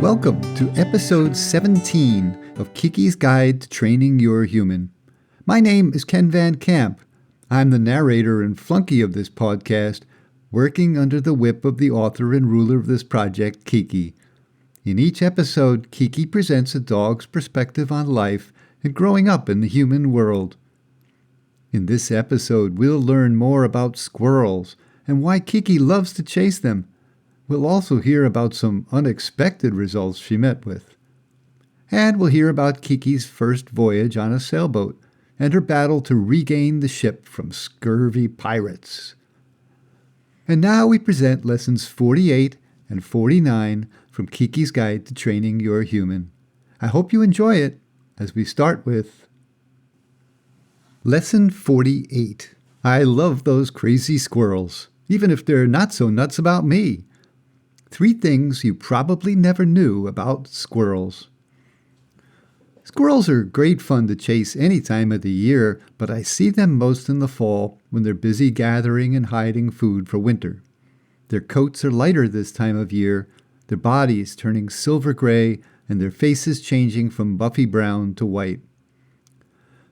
Welcome to episode 17 of Keke's Guide to Training Your Human. My name is Ken Van Camp. I'm the narrator and flunky of this podcast, working under the whip of the author and ruler of this project, Keke. In each episode, Keke presents a dog's perspective on life and growing up in the human world. In this episode, we'll learn more about squirrels and why Keke loves to chase them. We'll also hear about some unexpected results she met with. And we'll hear about Keke's first voyage on a sailboat and her battle to regain the ship from scurvy pirates. And now we present lessons 48 and 49 from Keke's Guide to Training Your Human. I hope you enjoy it as we start with Lesson 48. I love those crazy squirrels, even if they're not so nuts about me. 3 things you probably never knew about squirrels. Squirrels are great fun to chase any time of the year, but I see them most in the fall when they're busy gathering and hiding food for winter. Their coats are lighter this time of year, their bodies turning silver gray, and their faces changing from buffy brown to white.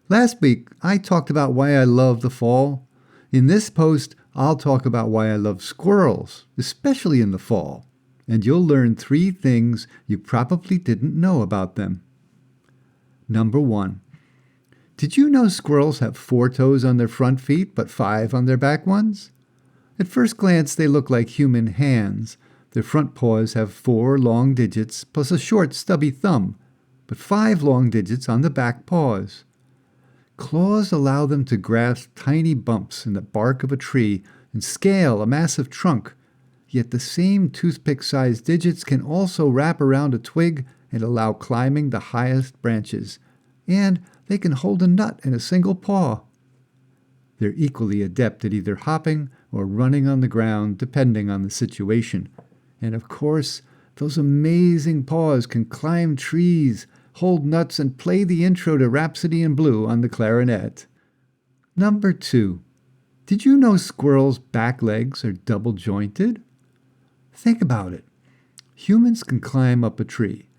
Last week, I talked about why I love the fall. In this post, I'll talk about why I love squirrels, especially in the fall, and you'll learn 3 things you probably didn't know about them. Number 1. Did you know squirrels have 4 toes on their front feet, but 5 on their back ones? At first glance, they look like human hands. Their front paws have 4 long digits plus a short, stubby thumb, but 5 long digits on the back paws. Claws allow them to grasp tiny bumps in the bark of a tree and scale a massive trunk, yet the same toothpick-sized digits can also wrap around a twig and allow climbing the highest branches, and they can hold a nut in a single paw. They're equally adept at either hopping or running on the ground, depending on the situation. And of course, those amazing paws can climb trees, hold nuts, and play the intro to Rhapsody in Blue on the clarinet. Number 2. Did you know squirrels' back legs are double-jointed? Think about it. Humans can climb up a tree,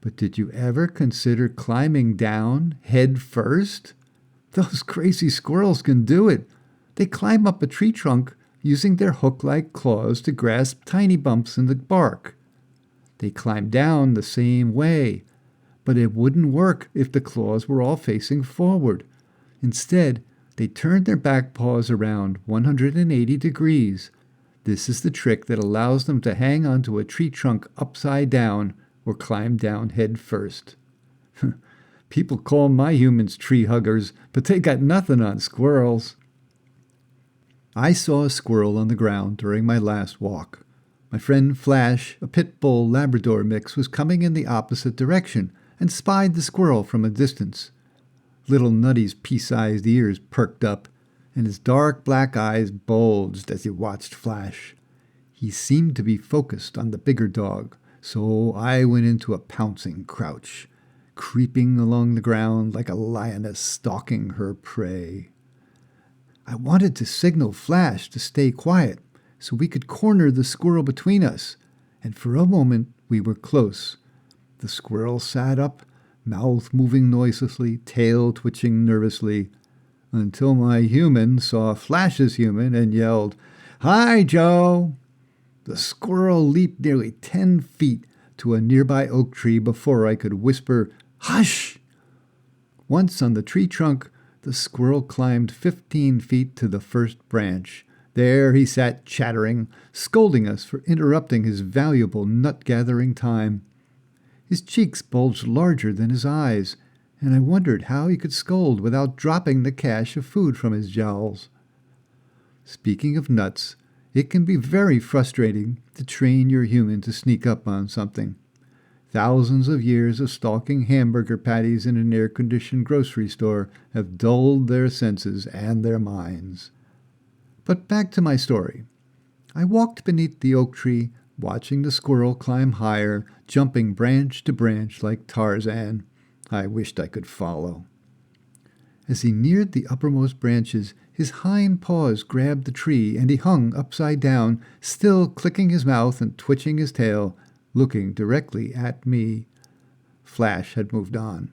but did you ever consider climbing down head first? Those crazy squirrels can do it. They climb up a tree trunk using their hook-like claws to grasp tiny bumps in the bark. They climb down the same way, but it wouldn't work if the claws were all facing forward. Instead, they turned their back paws around 180 degrees. This is the trick that allows them to hang onto a tree trunk upside down or climb down head first. People call my humans tree huggers, but they got nothing on squirrels. I saw a squirrel on the ground during my last walk. My friend Flash, a pit bull Labrador mix, was coming in the opposite direction and spied the squirrel from a distance. Little Nutty's pea-sized ears perked up, and his dark black eyes bulged as he watched Flash. He seemed to be focused on the bigger dog, so I went into a pouncing crouch, creeping along the ground like a lioness stalking her prey. I wanted to signal Flash to stay quiet so we could corner the squirrel between us, and for a moment we were close. The squirrel sat up, mouth moving noiselessly, tail twitching nervously, until my human saw Flash's human and yelled, "Hi, Joe!" The squirrel leaped nearly 10 feet to a nearby oak tree before I could whisper, "Hush!" Once on the tree trunk, the squirrel climbed 15 feet to the first branch. There he sat chattering, scolding us for interrupting his valuable nut-gathering time. His cheeks bulged larger than his eyes, and I wondered how he could scold without dropping the cache of food from his jowls. Speaking of nuts, it can be very frustrating to train your human to sneak up on something. Thousands of years of stalking hamburger patties in an air-conditioned grocery store have dulled their senses and their minds. But back to my story. I walked beneath the oak tree, watching the squirrel climb higher, jumping branch to branch like Tarzan. I wished I could follow. As he neared the uppermost branches, his hind paws grabbed the tree, and he hung upside down, still clicking his mouth and twitching his tail, looking directly at me. Flash had moved on.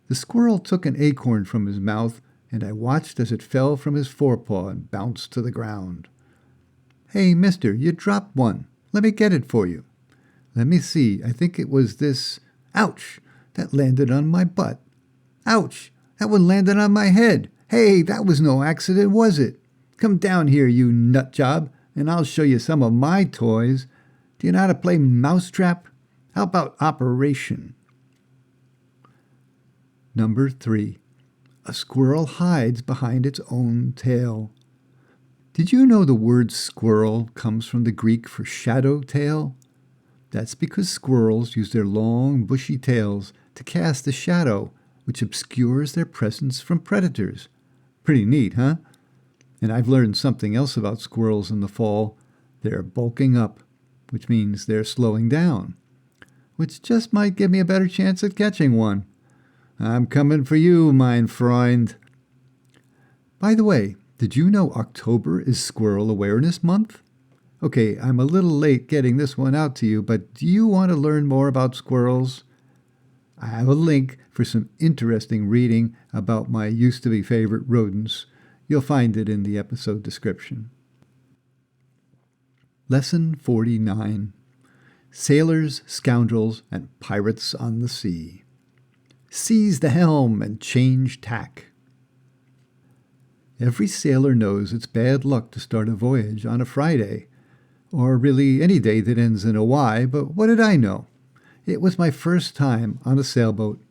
The squirrel took an acorn from his mouth, and I watched as it fell from his forepaw and bounced to the ground. "Hey, mister, you dropped one. Let me get it for you." "Let me see. I think it was this. Ouch! That landed on my butt. Ouch! That one landed on my head. Hey, that was no accident, was it? Come down here, you nut job, and I'll show you some of my toys. Do you know how to play mousetrap? How about Operation?" Number 3. A squirrel hides behind its own tail. Did you know the word squirrel comes from the Greek for shadow tail? That's because squirrels use their long, bushy tails to cast a shadow which obscures their presence from predators. Pretty neat, huh? And I've learned something else about squirrels in the fall. They're bulking up, which means they're slowing down, which just might give me a better chance at catching one. I'm coming for you, mein Freund. By the way, did you know October is Squirrel Awareness Month? Okay, I'm a little late getting this one out to you, but do you want to learn more about squirrels? I have a link for some interesting reading about my used-to-be favorite rodents. You'll find it in the episode description. Lesson 49. Sailors, Scoundrels, and Pirates on the Sea. Seize the helm and change tack. Every sailor knows it's bad luck to start a voyage on a Friday, or really any day that ends in a Y, but what did I know? It was my first time on a sailboat.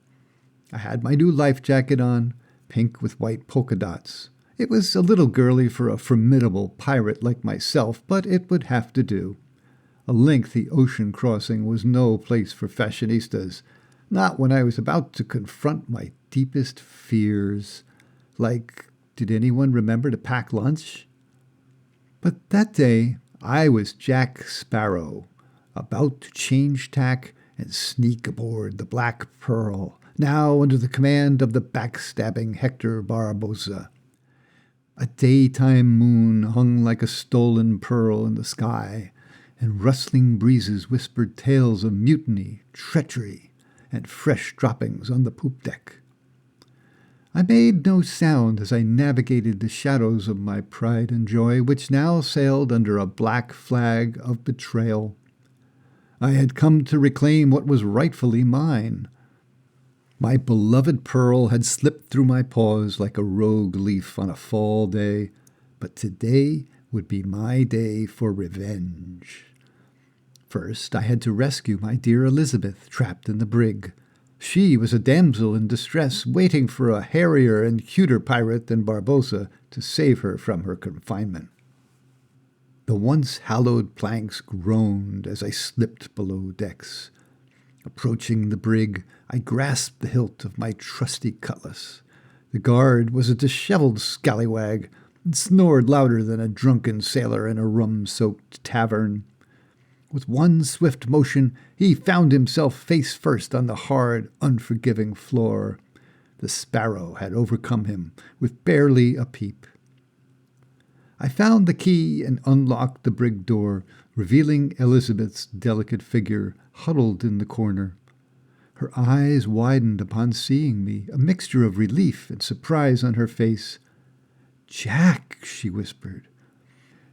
I had my new life jacket on, pink with white polka dots. It was a little girly for a formidable pirate like myself, but it would have to do. A lengthy ocean crossing was no place for fashionistas, not when I was about to confront my deepest fears. Like, did anyone remember to pack lunch? But that day, I was Jack Sparrow, about to change tack and sneak aboard the Black Pearl, now under the command of the backstabbing Hector Barbossa. A daytime moon hung like a stolen pearl in the sky, and rustling breezes whispered tales of mutiny, treachery, and fresh droppings on the poop deck. I made no sound as I navigated the shadows of my pride and joy, which now sailed under a black flag of betrayal. I had come to reclaim what was rightfully mine. My beloved pearl had slipped through my paws like a rogue leaf on a fall day, but today would be my day for revenge. First, I had to rescue my dear Elizabeth, trapped in the brig. She was a damsel in distress, waiting for a hairier and cuter pirate than Barbossa to save her from her confinement. The once hallowed planks groaned as I slipped below decks. Approaching the brig, I grasped the hilt of my trusty cutlass. The guard was a disheveled scallywag and snored louder than a drunken sailor in a rum-soaked tavern. With one swift motion, he found himself face first on the hard, unforgiving floor. The sparrow had overcome him with barely a peep. I found the key and unlocked the brig door, revealing Elizabeth's delicate figure huddled in the corner. Her eyes widened upon seeing me, a mixture of relief and surprise on her face. "Jack," she whispered.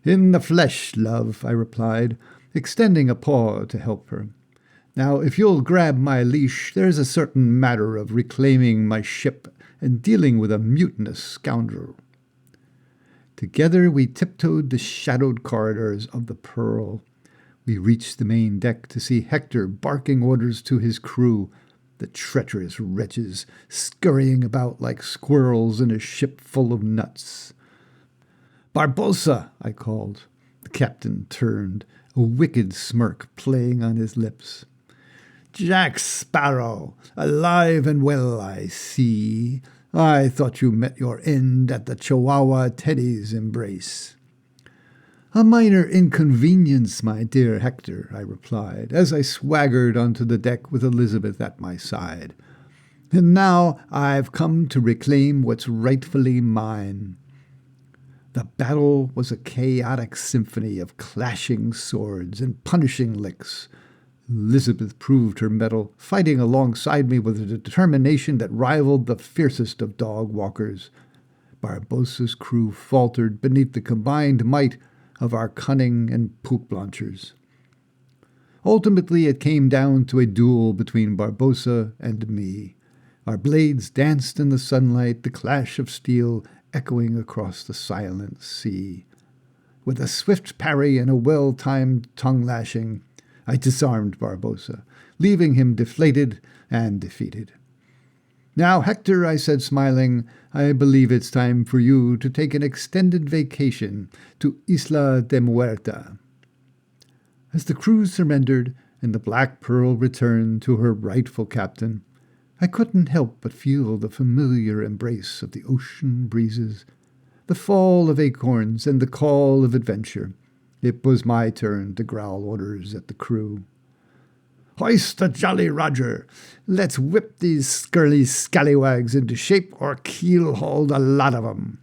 "In the flesh, love," I replied, extending a paw to help her. "Now, if you'll grab my leash, there's a certain matter of reclaiming my ship and dealing with a mutinous scoundrel." Together we tiptoed the shadowed corridors of the Pearl. We reached the main deck to see Hector barking orders to his crew, the treacherous wretches scurrying about like squirrels in a ship full of nuts. "Barbossa!" I called. The captain turned, a wicked smirk playing on his lips. "Jack Sparrow, alive and well, I see. I thought you met your end at the Chihuahua Teddy's embrace." "A minor inconvenience, my dear Hector," I replied, as I swaggered onto the deck with Elizabeth at my side. "And now I've come to reclaim what's rightfully mine." The battle was a chaotic symphony of clashing swords and punishing licks. Elizabeth proved her mettle, fighting alongside me with a determination that rivaled the fiercest of dog walkers. Barbossa's crew faltered beneath the combined might of our cunning and poop launchers. Ultimately, it came down to a duel between Barbossa and me. Our blades danced in the sunlight, the clash of steel echoing across the silent sea. With a swift parry and a well-timed tongue-lashing, I disarmed Barbossa, leaving him deflated and defeated. "Now, Hector," I said, smiling, "I believe it's time for you to take an extended vacation to Isla de Muerta." As the crew surrendered and the Black Pearl returned to her rightful captain, I couldn't help but feel the familiar embrace of the ocean breezes, the fall of acorns, and the call of adventure. It was my turn to growl orders at the crew. "Hoist the Jolly Roger! Let's whip these scurly scallywags into shape or keel-haul a lot of 'em."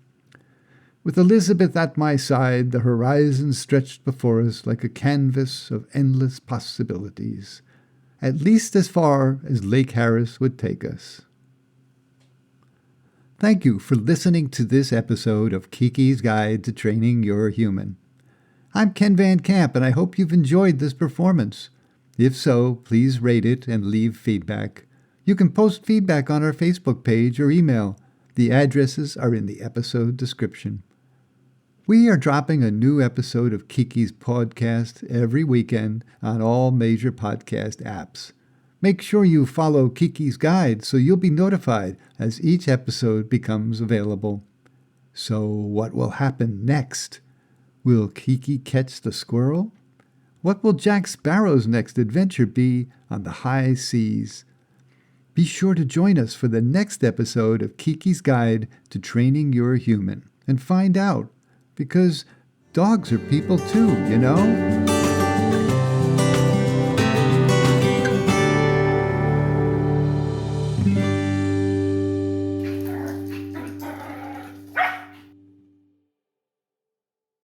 With Elizabeth at my side, the horizon stretched before us like a canvas of endless possibilities, at least as far as Lake Harris would take us. Thank you for listening to this episode of Keke's Guide to Training Your Human. I'm Ken Van Camp, and I hope you've enjoyed this performance. If so, please rate it and leave feedback. You can post feedback on our Facebook page or email. The addresses are in the episode description. We are dropping a new episode of Keke's podcast every weekend on all major podcast apps. Make sure you follow Keke's Guide so you'll be notified as each episode becomes available. So what will happen next? Will Keke catch the squirrel? What will Jack Sparrow's next adventure be on the high seas? Be sure to join us for the next episode of Keke's Guide to Training Your Human and find out, because dogs are people too, you know?